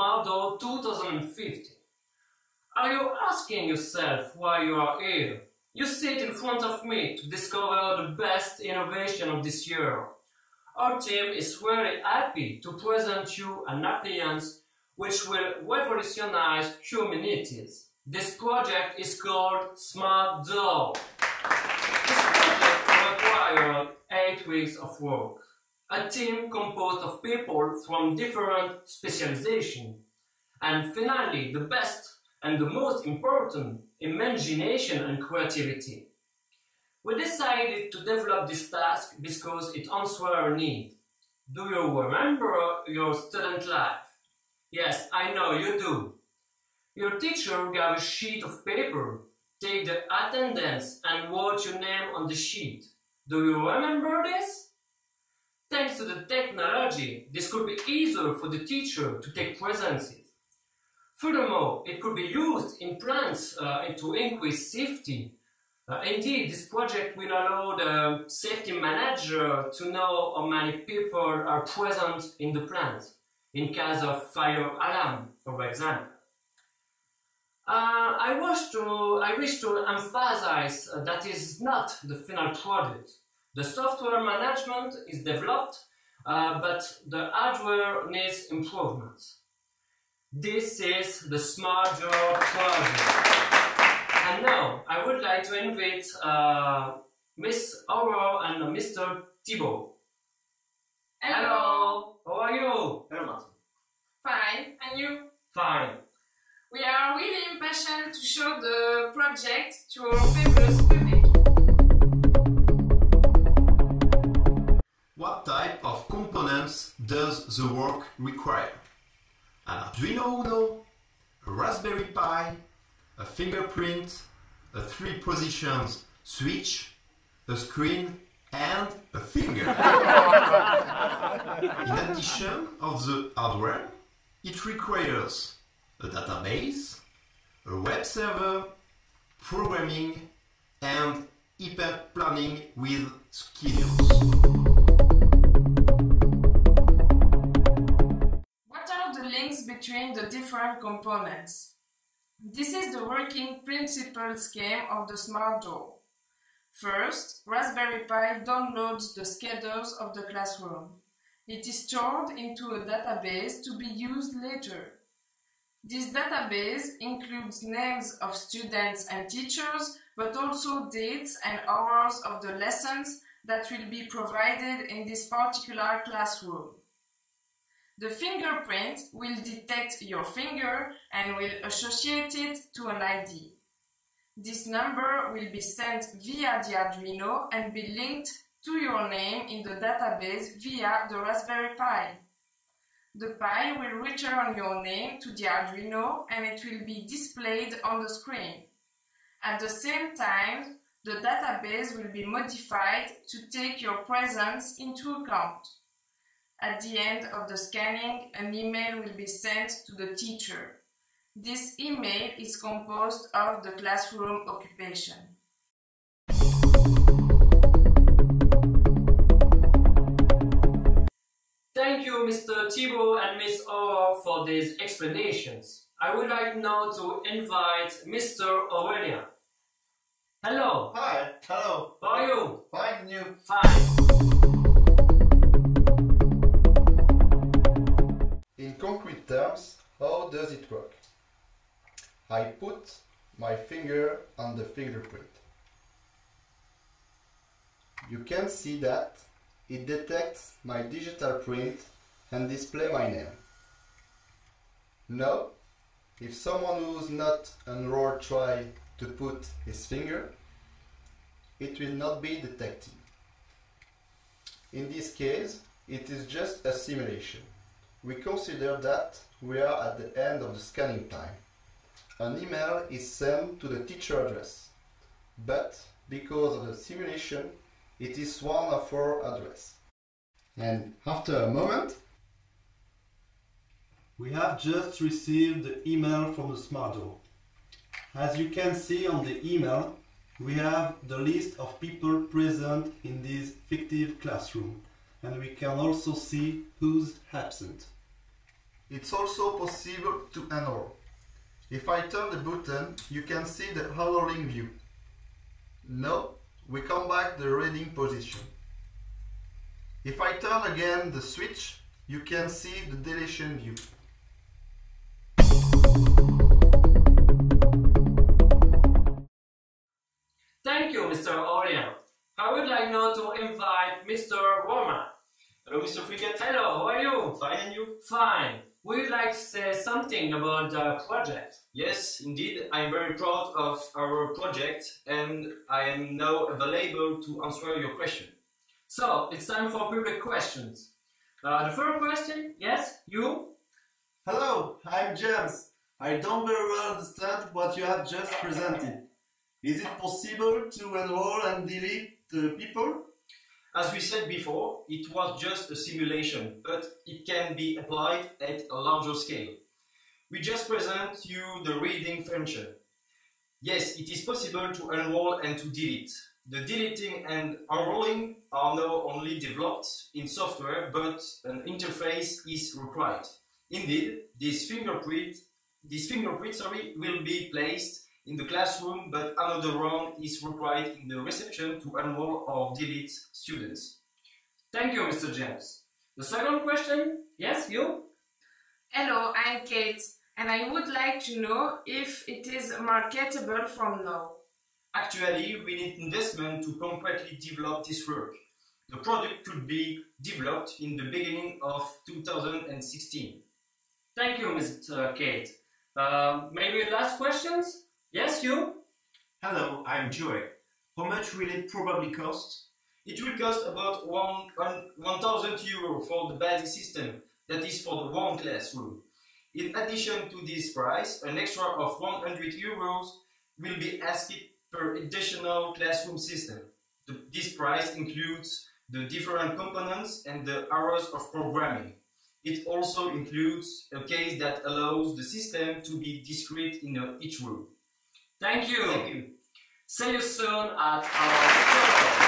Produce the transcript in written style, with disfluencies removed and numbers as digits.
Smartdoor2015. Are you asking yourself why you are here? You sit in front of me to discover the best innovation of this year. Our team is very happy to present you an appliance which will revolutionize humanity. This project is called Smartdoor. This project required 8 weeks of work. A team composed of people from different specializations. And finally, the best and the most important, imagination and creativity. We decided to develop this task because it answers a need. Do you remember your student life? Yes, I know you do. Your teacher gave a sheet of paper, take the attendance and wrote your name on the sheet. Do you remember this? Thanks to the technology, this could be easier for the teacher to take presences. Furthermore, it could be used in plants to increase safety. Indeed, this project will allow the safety manager to know how many people are present in the plant, in case of fire alarm, for example. I wish to emphasize that is not the final product. The software management is developed, but the hardware needs improvements. This is the Smartdoor Project. And now, I would like to invite Miss Aurore and Mr. Thibault. Hello! How are you? Hello, Martin. Fine, and you? Fine. We are really impatient to show the project to our fabulous public. What type of components does the work require? An Arduino Uno, a Raspberry Pi, a fingerprint, a 3 positions switch, a screen and a finger. In addition of the hardware, it requires a database, a web server, programming and hyper planning with schedules. What are the links between the different components? This is the working principle scheme of the Smartdoor. First, Raspberry Pi downloads the schedules of the classroom. It is stored into a database to be used later. This database includes names of students and teachers, but also dates and hours of the lessons that will be provided in this particular classroom. The fingerprint will detect your finger and will associate it to an ID. This number will be sent via the Arduino and be linked to your name in the database via the Raspberry Pi. The Pi will return your name to the Arduino and it will be displayed on the screen. At the same time, the database will be modified to take your presence into account. At the end of the scanning, an email will be sent to the teacher. This email is composed of the classroom occupation. Thank you, Mr. Thibault and Miss Aurore for these explanations. I would like now to invite Mr. Aurelien. Hello. Hi, hello. How are you? Fine, and you? Fine. In concrete terms, how does it work? I put my finger on the fingerprint. You can see that it detects my digital print and displays my name. Now, if someone who's not enrolled tries to put his finger, it will not be detected. In this case, it is just a simulation. We consider that we are at the end of the scanning time. An email is sent to the teacher address, but because of the simulation, it is one of our address. And after a moment, we have just received the email from the Smartdoor. As you can see on the email, we have the list of people present in this fictive classroom, and we can also see who's absent. it's also possible to enroll. If I turn the button, you can see the enrolling view. Now, we come back to the reading position. If I turn again the switch, you can see the deletion view. Thank you, Mr. Orient. I would like now to invite Mr. Warmer. Hello, Mr. Frigate. Hello, how are you? Fine, and you? Fine. Would you like to say something about the project? Yes, indeed. I'm very proud of our project and I am now available to answer your question. So, it's time for public questions. The first question, yes, you? Hello, I'm James. I don't very well understand what you have just presented. Is it possible to enroll and delete the people? As we said before, it was just a simulation, but it can be applied at a larger scale. We just present you the reading function. Yes, it is possible to enroll and to delete. The deleting and enrolling are now only developed in software, but an interface is required. Indeed, this fingerprint will be placed in the classroom, but another one is required in the reception to enroll or delete students. Thank you, Mr. James. The second question, yes, you? Hello, I'm Kate, and I would like to know if it is marketable from now. Actually, we need investment to completely develop this work. The product could be developed in the beginning of 2016. Thank you, Mr. Kate. Maybe last questions? Yes, you? Hello, I'm Joey. How much will it probably cost? It will cost about 1,000 € for the basic system, that is for the one classroom. In addition to this price, an extra of 100 € will be asked per additional classroom system. This price includes the different components and the hours of programming. It also includes a case that allows the system to be discrete in each room. Thank you. Thank you. See you soon at our store.